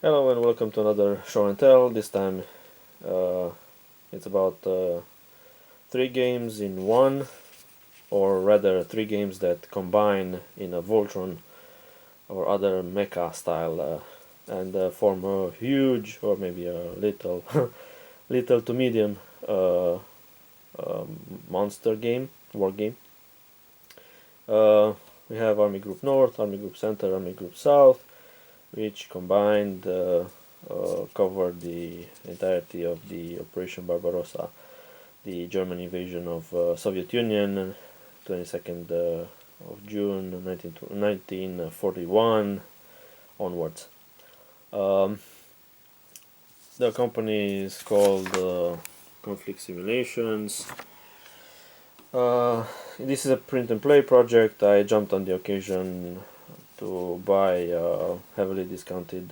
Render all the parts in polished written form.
Hello and welcome to another show and tell. This time uh, it's about three games in one, or rather three games that combine in a Voltron or other mecha style and form a huge or maybe a little little to medium monster game, war game. Uh, we have Army Group North, Army Group Center, Army Group South, which combined covered the entirety of the Operation Barbarossa, the German invasion of Soviet Union, 22nd of June 1941 onwards. Um, the company is called Conflict Simulations. This is a print and play project. I jumped on the occasion to buy a heavily discounted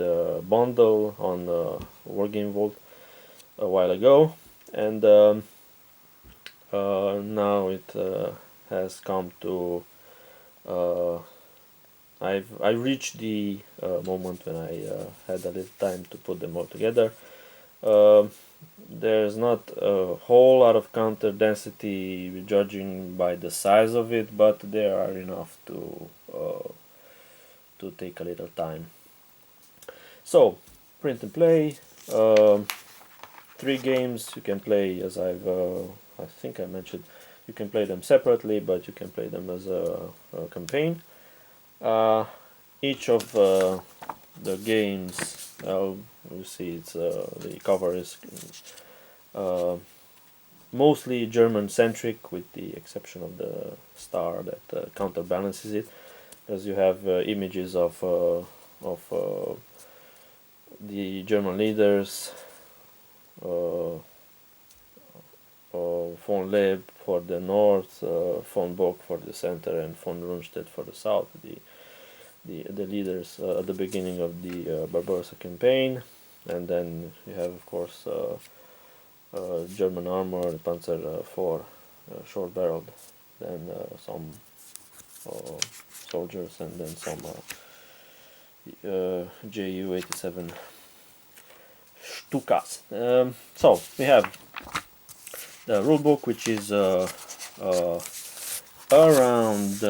bundle on Wargame Vault a while ago, and now it has come to I reached the moment when I had a little time to put them all together. Uh, there's not a whole lot of counter density judging by the size of it, but there are enough to take a little time. So, print and play. Three games you can play, as I think I mentioned. You can play them separately, but you can play them as a campaign. Each of the games, you see, it's the cover is mostly German-centric, with the exception of the star that counterbalances it, because you have images of the German leaders, uh, von Leb for the north, von Bock for the center, and von Rundstedt for the south. The leaders at the beginning of the Barbarossa campaign, and then you have, of course, German armor, Panzer IV, short-barreled, then some soldiers, and then some Ju-87 Stukas. So we have the rulebook, which is around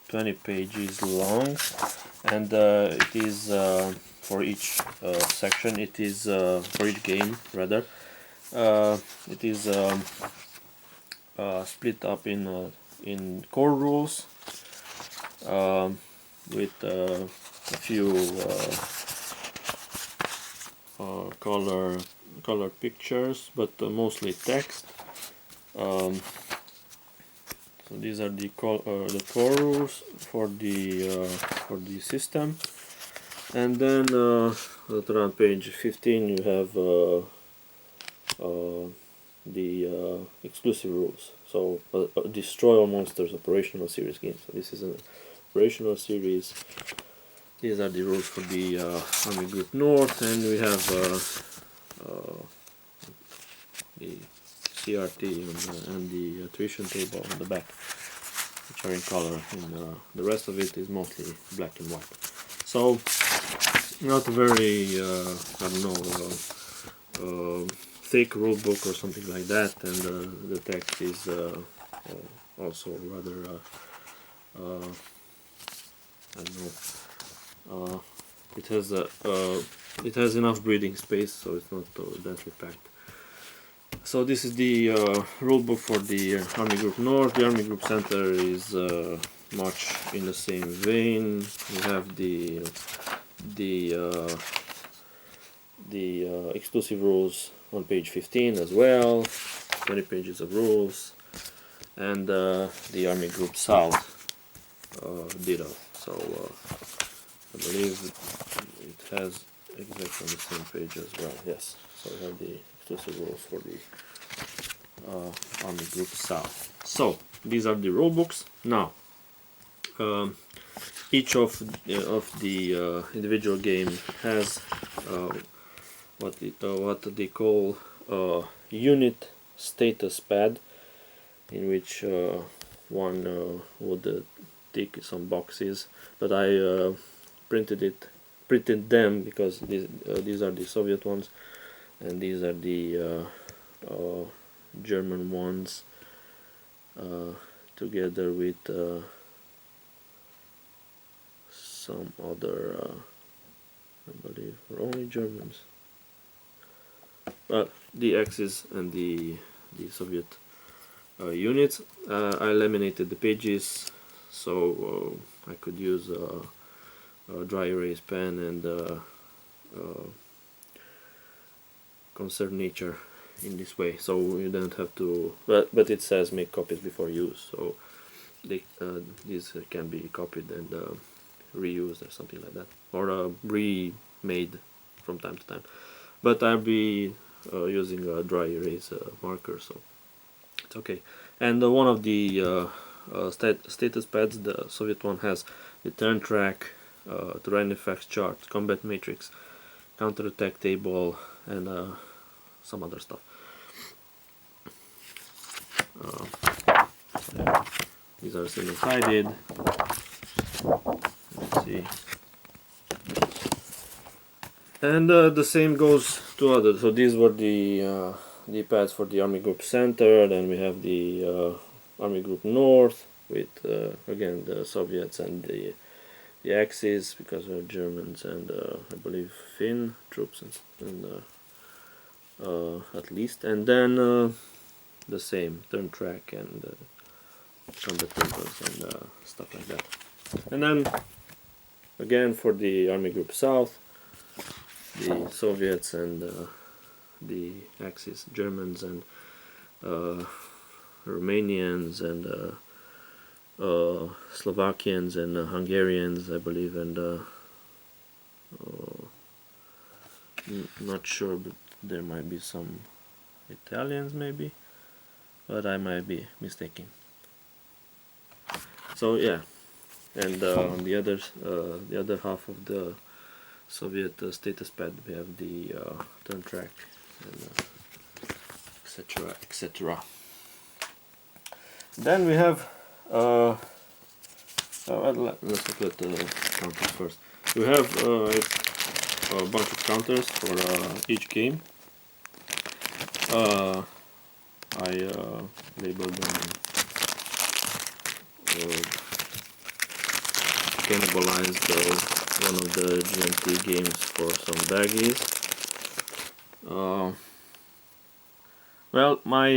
20 pages long, and it is for each section. It is for each game, rather. It is split up in core rules with a few color pictures, but mostly text. So these are the core rules for the system, and then at around page 15 you have the exclusive rules. So destroy all monsters operational series game. So this is an operational series. These are the rules for the Army Group North, and we have the CRT and the attrition table on the back, which are in color, and the rest of it is mostly black and white. So not a very I don't know, thick rule book or something like that, and the text is also rather I don't know. It has enough breathing space, so it's not densely packed. So this is the rulebook for the Army Group North. The Army Group Center is much in the same vein. We have the exclusive rules on page 15 as well. 20 pages of rules, and the Army Group South ditto. So I believe it has exactly on the same page as well. Yes. So we have the exclusive rules for the Army Group South. So these are the rule books. Now, each of the individual game has what they call unit status pad, in which one would tick some boxes, but I printed it printed them because these are the Soviet ones, and these are the German ones, together with some other, I believe, were only Germans. The Axis and the Soviet units. I laminated the pages so I could use a dry erase pen and conserve nature in this way, so you don't have to, but it says make copies before use, so these can be copied and reused or something like that, or remade from time to time, but I'll be using a dry erase marker, so it's okay. And one of the status pads, the Soviet one, has the turn track, terrain effects chart, combat matrix, counterattack table, and some other stuff. These are single-sided. Let's see. And the same goes to others. So these were the pads for the Army Group Center. Then we have the Army Group North with again the Soviets and the Axis, because we're Germans and I believe Finn troops and at least. And then the same turn track and combat tables and stuff like that. And then again for the Army Group South, the Soviets and the Axis Germans and Romanians and Slovakians and Hungarians, I believe, and not sure, but there might be some Italians maybe, but I might be mistaken. So yeah, and on the other half of the Soviet status pad we have the turn track and etc, etc. Then we have let's look at the counters first. We have a bunch of counters for each game. I labeled them cannibalized one of the GMT games for some baggies. Well, my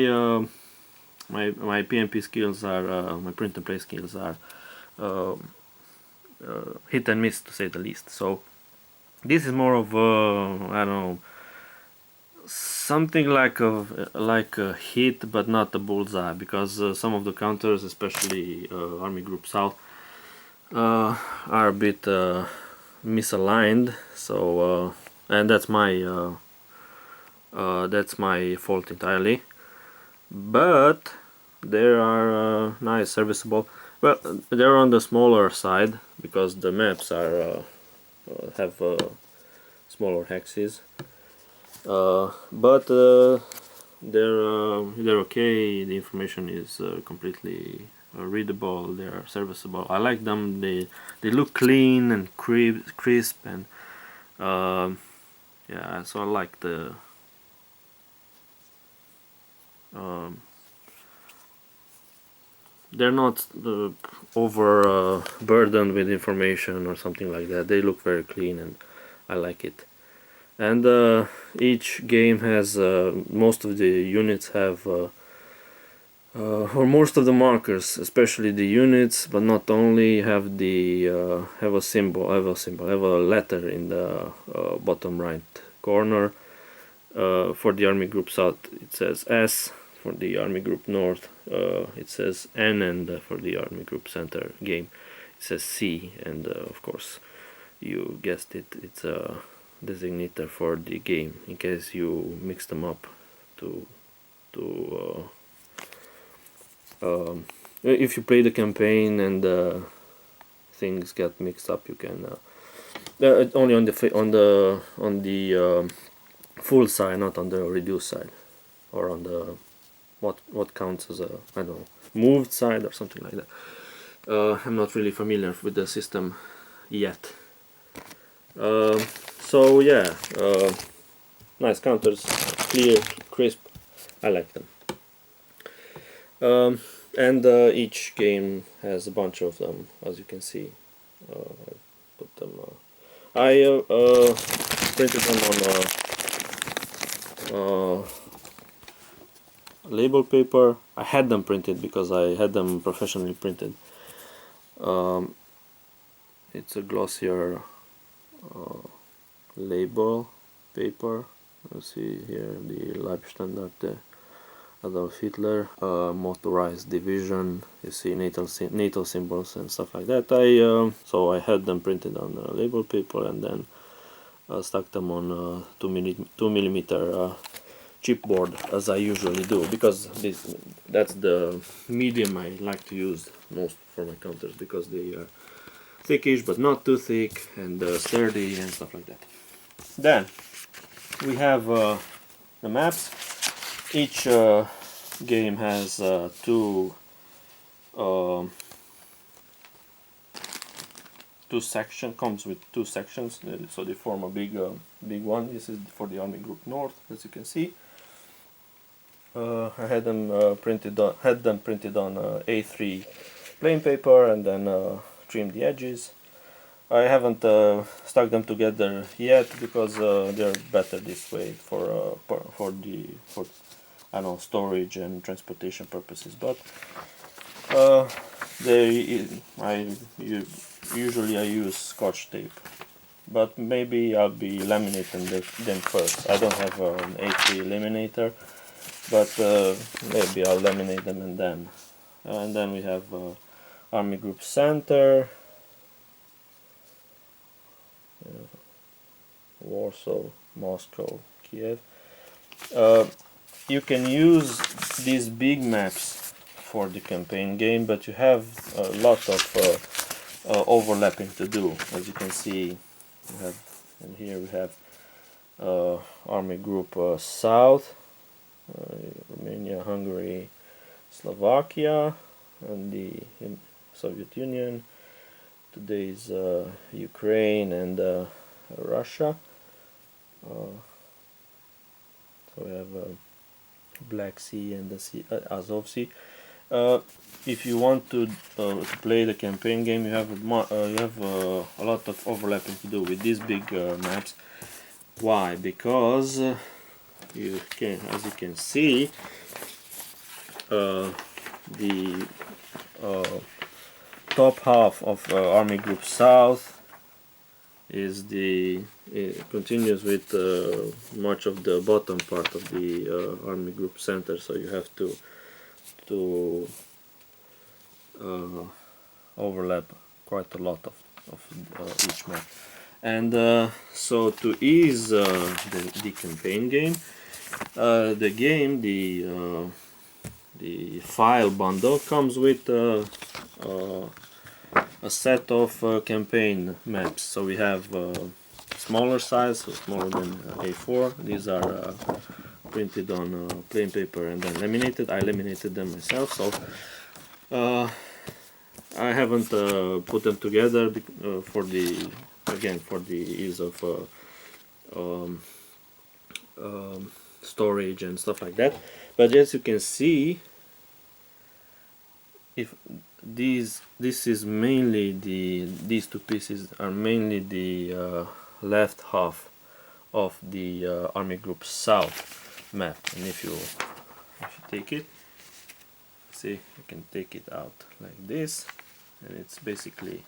PnP skills are, my print and play skills are hit and miss, to say the least. So this is more of I don't know, something like a hit, but not a bullseye, because some of the counters, especially Army Group South, are a bit misaligned. So and that's my fault entirely. But they are nice, serviceable. Well, they're on the smaller side because the maps are have smaller hexes, but they're okay. The information is completely readable. They are serviceable. I like them. They look clean and crisp, and yeah. So I like the. They're not over burdened with information or something like that. They look very clean and I like it. And each game has most of the units have or most of the markers, especially the units, but not only, have the have a letter in the bottom right corner. For the Army Group South it says S. For the Army Group North it says N, and for the Army Group Center game it says C, and of course you guessed it, it's a designator for the game in case you mix them up if you play the campaign and things get mixed up, you can only on the full side, not on the reduced side, or on the what counts as a, I don't know, moved side or something like that. I'm not really familiar with the system yet. So yeah, nice counters, clear, crisp. I like them. And each game has a bunch of them, as you can see. I put them. I printed them on label paper. I had them printed because I had them professionally printed. It's a glossier label paper. You see here the Leibstandard, the Adolf Hitler, motorized division. You see NATO symbols and stuff like that. So I had them printed on label paper and then stuck them on 2mm chipboard, as I usually do, because that's the medium I like to use most for my counters, because they are thickish but not too thick, and sturdy and stuff like that. Then we have the maps. Each game has two sections. Comes with two sections, so they form a big one. This is for the Army Group North, as you can see. I had them printed on A3 plain paper, and then trimmed the edges. I haven't stuck them together yet because they're better this way for I don't know, storage and transportation purposes. But usually I use Scotch tape, but maybe I'll be laminating them first. I don't have an A3 laminator, but maybe I'll laminate them and then we have Army Group Center, Warsaw, Moscow, Kiev. You can use these big maps for the campaign game, but you have a lot of overlapping to do. As you can see, and here we have Army Group South, Romania, Hungary, Slovakia, and the Soviet Union. Today's Ukraine and Russia. So we have Black Sea and the sea, Azov Sea. If you want to play the campaign game, you have a lot of overlapping to do with these big maps. Why? Because as you can see, the top half of Army Group South is continues with much of the bottom part of the Army Group Center, so you have to overlap quite a lot of each map. And so to ease the campaign game, the file bundle comes with a set of campaign maps. So we have smaller size, so smaller than A4. These are printed on plain paper and then laminated. I laminated them myself, so I haven't put them together for the ease of storage and stuff like that. But as you can see, if these two pieces are mainly the left half of the Army Group South map, and if you take it, see, you can take it out like this, and it's basically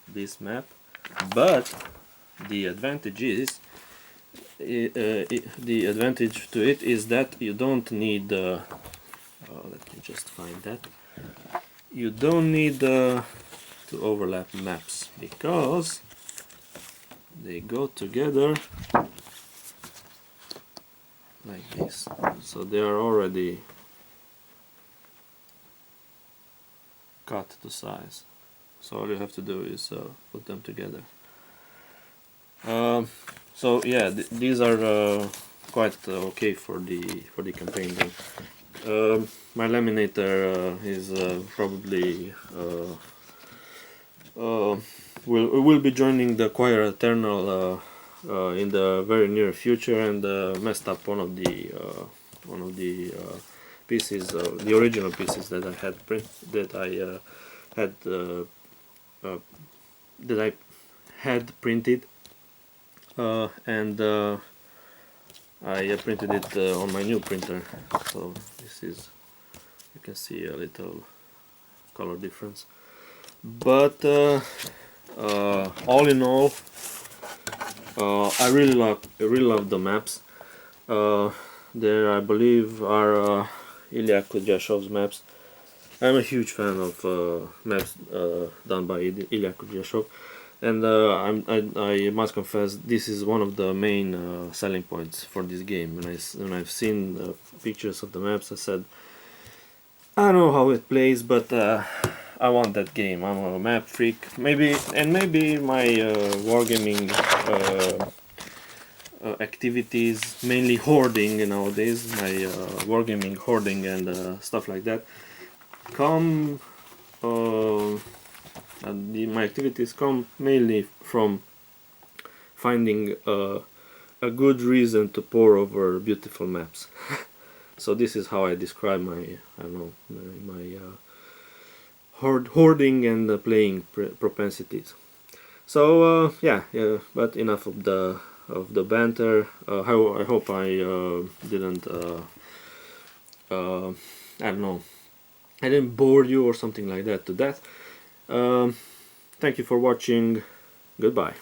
this map. But the advantage is the advantage to it is that you don't need let me just find that. You don't need to overlap maps because they go together like this, so they are already cut to size, so all you have to do is put them together. So yeah, these are quite okay for the campaign game. My laminator is probably will be joining the Choir Eternal in the very near future, and messed up one of the pieces, the original pieces that I had had uh, that I had printed, and I printed it on my new printer. So this is, you can see a little color difference, but all in all, I really love the maps. There, I believe, are Ilya Kudyashov's maps. I'm a huge fan of maps done by Ilya Kudyashov, and I must confess, this is one of the main selling points for this game. When I've seen the pictures of the maps, I said, I don't know how it plays, but I want that game. I'm a map freak. Maybe my wargaming activities, mainly hoarding nowadays, my wargaming hoarding and stuff like that, come my activities come mainly from finding a good reason to pore over beautiful maps. So this is how I describe my, I don't know, my hoarding and playing propensities. So yeah, but enough of the banter. I hope I didn't I don't know, I didn't bore you or something like that to death. Thank you for watching. Goodbye.